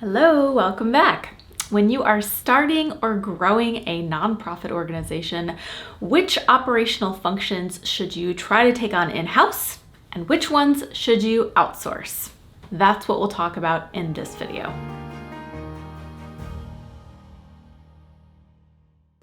Hello, welcome back. When you are starting or growing a nonprofit organization, which operational functions should you try to take on in-house and which ones should you outsource? That's what we'll talk about in this video.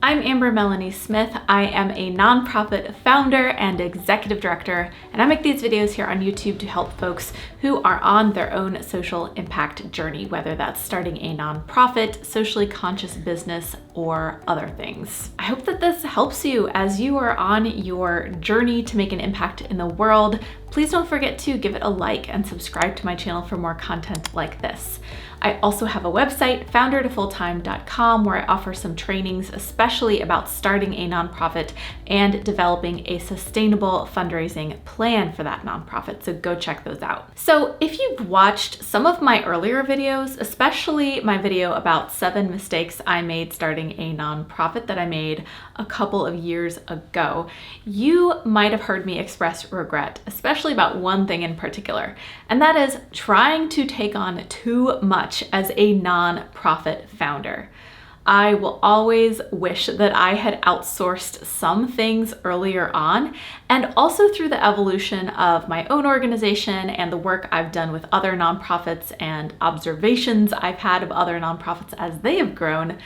I'm Amber Melanie Smith. I am a nonprofit founder and executive director, and I make these videos here on YouTube to help folks who are on their own social impact journey, whether that's starting a nonprofit, socially conscious business, or other things. I hope that this helps you as you are on your journey to make an impact in the world. Please don't forget to give it a like and subscribe to my channel for more content like this. I also have a website, foundertofulltime.com, where I offer some trainings, especially about starting a nonprofit and developing a sustainable fundraising plan for that nonprofit. So go check those out. So if you've watched some of my earlier videos, especially my video about 7 mistakes I made starting a nonprofit that I made a couple of years ago, you might have heard me express regret, especially about one thing in particular, and that is trying to take on too much as a nonprofit founder. I will always wish that I had outsourced some things earlier on, and also through the evolution of my own organization and the work I've done with other nonprofits and observations I've had of other nonprofits as they have grown,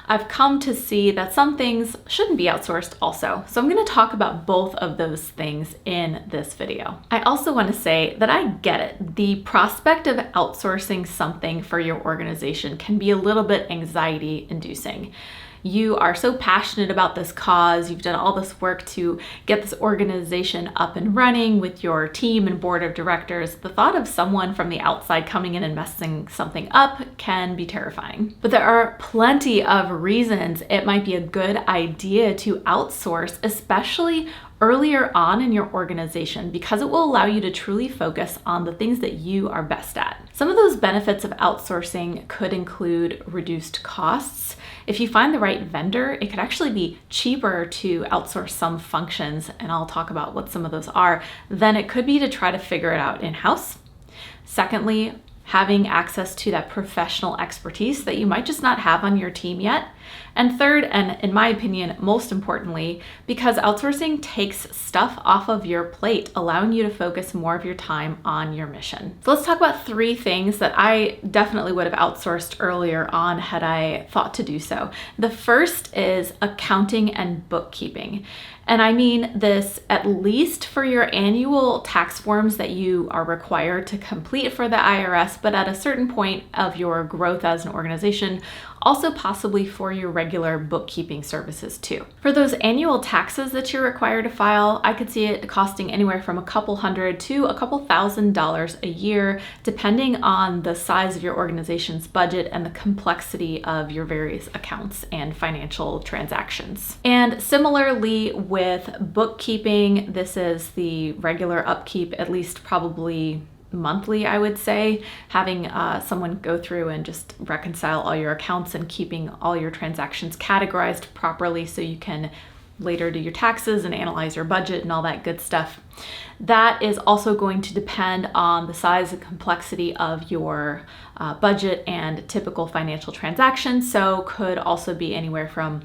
I've come to see that some things shouldn't be outsourced also. So I'm going to talk about both of those things in this video. I also want to say that I get it. The prospect of outsourcing something for your organization can be a little bit anxiety inducing. You are so passionate about this cause, you've done all this work to get this organization up and running with your team and board of directors. The thought of someone from the outside coming in and messing something up can be terrifying. But there are plenty of reasons it might be a good idea to outsource, especially earlier on in your organization, because it will allow you to truly focus on the things that you are best at. Some of those benefits of outsourcing could include reduced costs. If you find the right vendor, it could actually be cheaper to outsource some functions, and I'll talk about what some of those are, than it could be to try to figure it out in-house. Secondly, having access to that professional expertise that you might just not have on your team yet. And third, and in my opinion, most importantly, because outsourcing takes stuff off of your plate, allowing you to focus more of your time on your mission. So let's talk about 3 things that I definitely would have outsourced earlier on had I thought to do so. The first is accounting and bookkeeping. And I mean this at least for your annual tax forms that you are required to complete for the IRS, but at a certain point of your growth as an organization, also possibly for your regular bookkeeping services too. For those annual taxes that you're required to file, I could see it costing anywhere from a couple $100 to a couple $1,000 a year, depending on the size of your organization's budget and the complexity of your various accounts and financial transactions. And similarly with bookkeeping, this is the regular upkeep, at least probably monthly, I would say, having someone go through and just reconcile all your accounts and keeping all your transactions categorized properly so you can later do your taxes and analyze your budget and all that good stuff. That is also going to depend on the size and complexity of your budget and typical financial transactions, so could also be anywhere from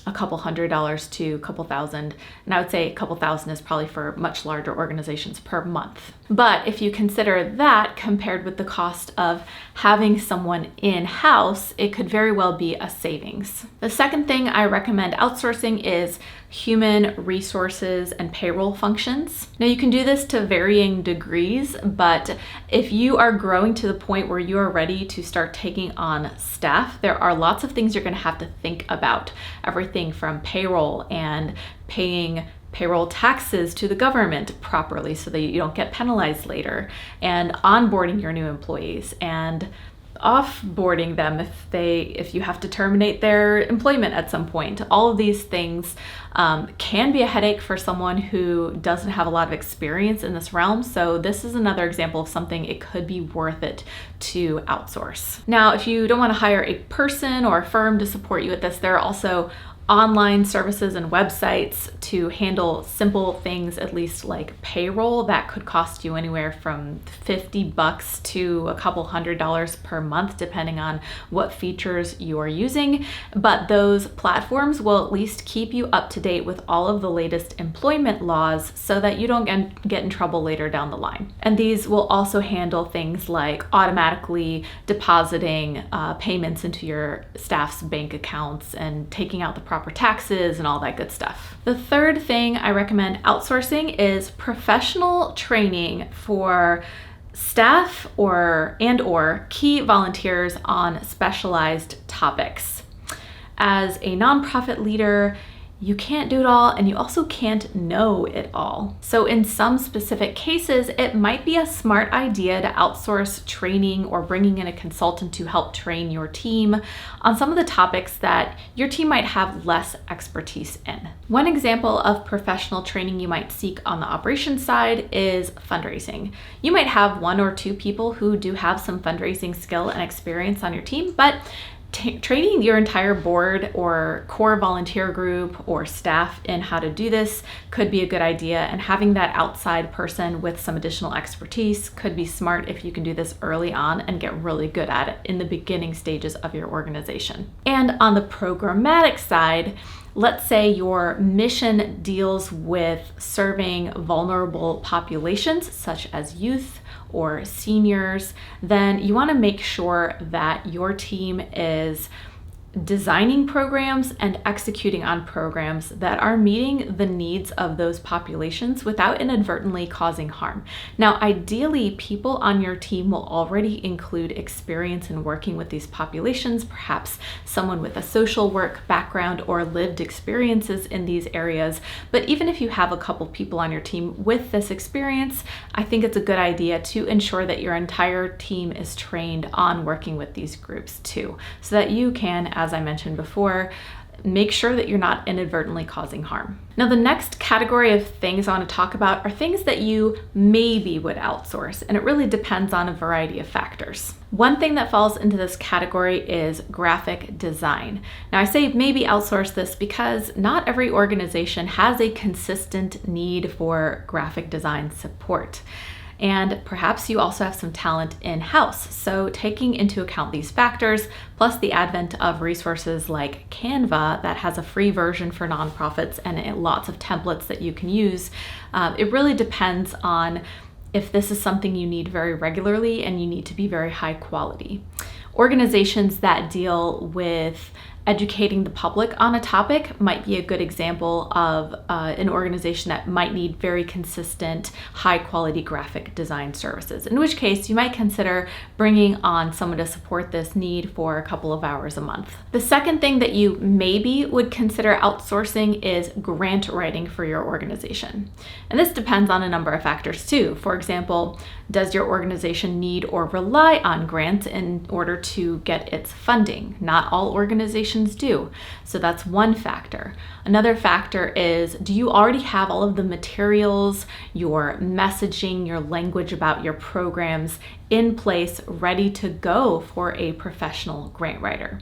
a couple $100 to a couple thousand. And I would say a couple thousand is probably for much larger organizations per month. But if you consider that compared with the cost of having someone in-house, it could very well be a savings. The second thing I recommend outsourcing is human resources and payroll functions. Now you can do this to varying degrees, but if you are growing to the point where you are ready to start taking on staff, there are lots of things you're going to have to think about. Everything from payroll and paying payroll taxes to the government properly so that you don't get penalized later, and onboarding your new employees and offboarding them if you have to terminate their employment at some point. All of these things can be a headache for someone who doesn't have a lot of experience in this realm. So this is another example of something it could be worth it to outsource. Now, if you don't want to hire a person or a firm to support you with this, there are also online services and websites to handle simple things, at least like payroll, that could cost you anywhere from $50 to a couple $100 per month, depending on what features you are using. But those platforms will at least keep you up to date with all of the latest employment laws so that you don't get in trouble later down the line. And these will also handle things like automatically depositing payments into your staff's bank accounts and taking out the proper taxes and all that good stuff. The third thing I recommend outsourcing is professional training for staff or key volunteers on specialized topics. As a nonprofit leader, you can't do it all, and you also can't know it all. So in some specific cases, it might be a smart idea to outsource training or bringing in a consultant to help train your team on some of the topics that your team might have less expertise in. One example of professional training you might seek on the operations side is fundraising. You might have one or two people who do have some fundraising skill and experience on your team, but training your entire board or core volunteer group or staff in how to do this could be a good idea, and having that outside person with some additional expertise could be smart if you can do this early on and get really good at it in the beginning stages of your organization. And on the programmatic side, let's say your mission deals with serving vulnerable populations such as youth or seniors, then you want to make sure that your team is designing programs and executing on programs that are meeting the needs of those populations without inadvertently causing harm. Now, ideally, people on your team will already include experience in working with these populations, perhaps someone with a social work background or lived experiences in these areas. But even if you have a couple people on your team with this experience, I think it's a good idea to ensure that your entire team is trained on working with these groups too, so that you can, as I mentioned before, make sure that you're not inadvertently causing harm. Now, the next category of things I want to talk about are things that you maybe would outsource, and it really depends on a variety of factors. One thing that falls into this category is graphic design. Now, I say maybe outsource this because not every organization has a consistent need for graphic design support. And perhaps you also have some talent in-house. So taking into account these factors, plus the advent of resources like Canva that has a free version for nonprofits and lots of templates that you can use, it really depends on if this is something you need very regularly and you need to be very high quality. Organizations that deal with educating the public on a topic might be a good example of an organization that might need very consistent, high quality graphic design services, in which case you might consider bringing on someone to support this need for a couple of hours a month. The second thing that you maybe would consider outsourcing is grant writing for your organization. And this depends on a number of factors too. For example, does your organization need or rely on grants in order to get its funding? Not all organizations do. So that's one factor. Another factor is, do you already have all of the materials, your messaging, your language about your programs in place, ready to go for a professional grant writer?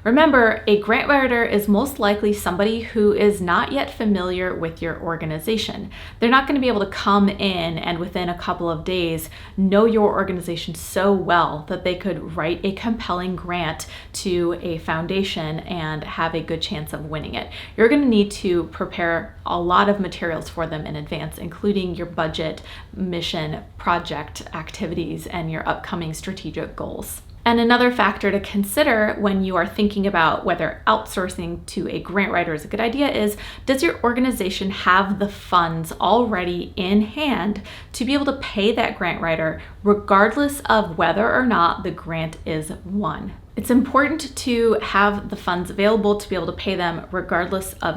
Remember, a grant writer is most likely somebody who is not yet familiar with your organization. They're not going to be able to come in and within a couple of days know your organization so well that they could write a compelling grant to a foundation and have a good chance of winning it. You're going to need to prepare a lot of materials for them in advance, including your budget, mission, project activities, and your upcoming strategic goals. And another factor to consider when you are thinking about whether outsourcing to a grant writer is a good idea is, does your organization have the funds already in hand to be able to pay that grant writer regardless of whether or not the grant is won? It's important to have the funds available to be able to pay them regardless of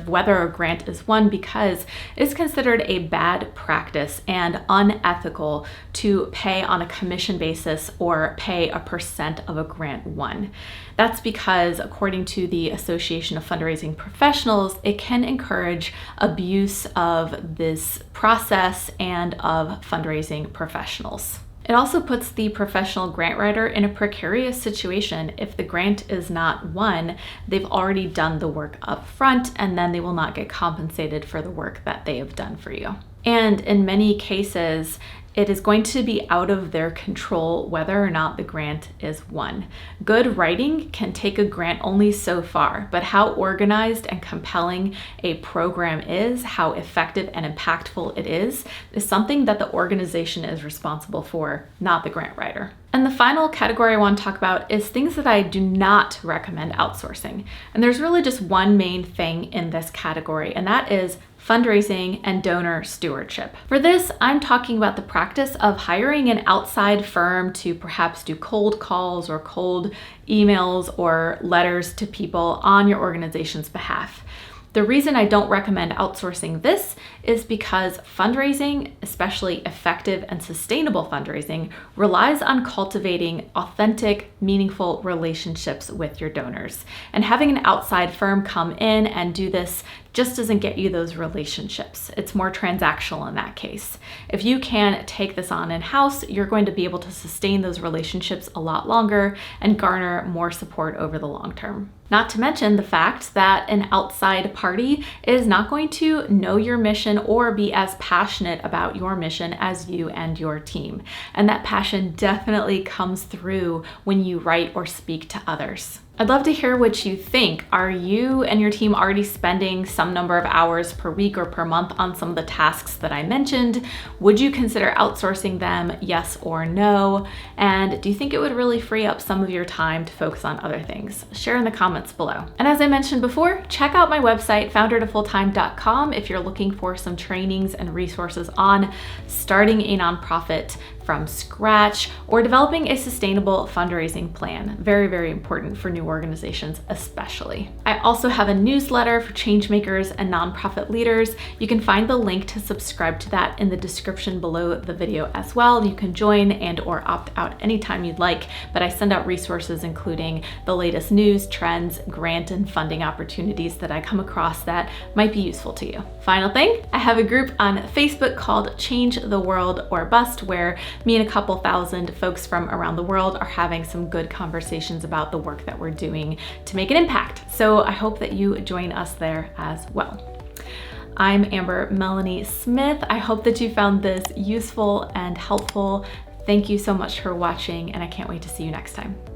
whether a grant is won, because it is considered a bad practice and unethical to pay on a commission basis or pay a percent of a grant won. That's because, according to the Association of Fundraising Professionals, it can encourage abuse of this process and of fundraising professionals. It also puts the professional grant writer in a precarious situation. If the grant is not won, they've already done the work up front, and then they will not get compensated for the work that they have done for you. And in many cases, it is going to be out of their control whether or not the grant is won. Good writing can take a grant only so far, but how organized and compelling a program is, how effective and impactful it is something that the organization is responsible for, not the grant writer. And the final category I want to talk about is things that I do not recommend outsourcing. And there's really just one main thing in this category, and that is fundraising and donor stewardship. For this, I'm talking about the practice of hiring an outside firm to perhaps do cold calls or cold emails or letters to people on your organization's behalf. The reason I don't recommend outsourcing this is because fundraising, especially effective and sustainable fundraising, relies on cultivating authentic, meaningful relationships with your donors. And having an outside firm come in and do this just doesn't get you those relationships. It's more transactional in that case. If you can take this on in-house, you're going to be able to sustain those relationships a lot longer and garner more support over the long term. Not to mention the fact that an outside party is not going to know your mission or be as passionate about your mission as you and your team. And that passion definitely comes through when you write or speak to others. I'd love to hear what you think. Are you and your team already spending some number of hours per week or per month on some of the tasks that I mentioned? Would you consider outsourcing them, yes or no? And do you think it would really free up some of your time to focus on other things? Share in the comments below. And as I mentioned before, check out my website, foundertofulltime.com, if you're looking for some trainings and resources on starting a nonprofit from scratch or developing a sustainable fundraising plan. Very, very important for new organizations especially. I also have a newsletter for changemakers and nonprofit leaders. You can find the link to subscribe to that in the description below the video as well. You can join and or opt out anytime you'd like, but I send out resources including the latest news, trends, grant and funding opportunities that I come across that might be useful to you. Final thing, I have a group on Facebook called Change the World or Bust, where me and a couple thousand folks from around the world are having some good conversations about the work that we're doing to make an impact. So I hope that you join us there as well. I'm Amber Melanie Smith. I hope that you found this useful and helpful. Thank you so much for watching, and I can't wait to see you next time.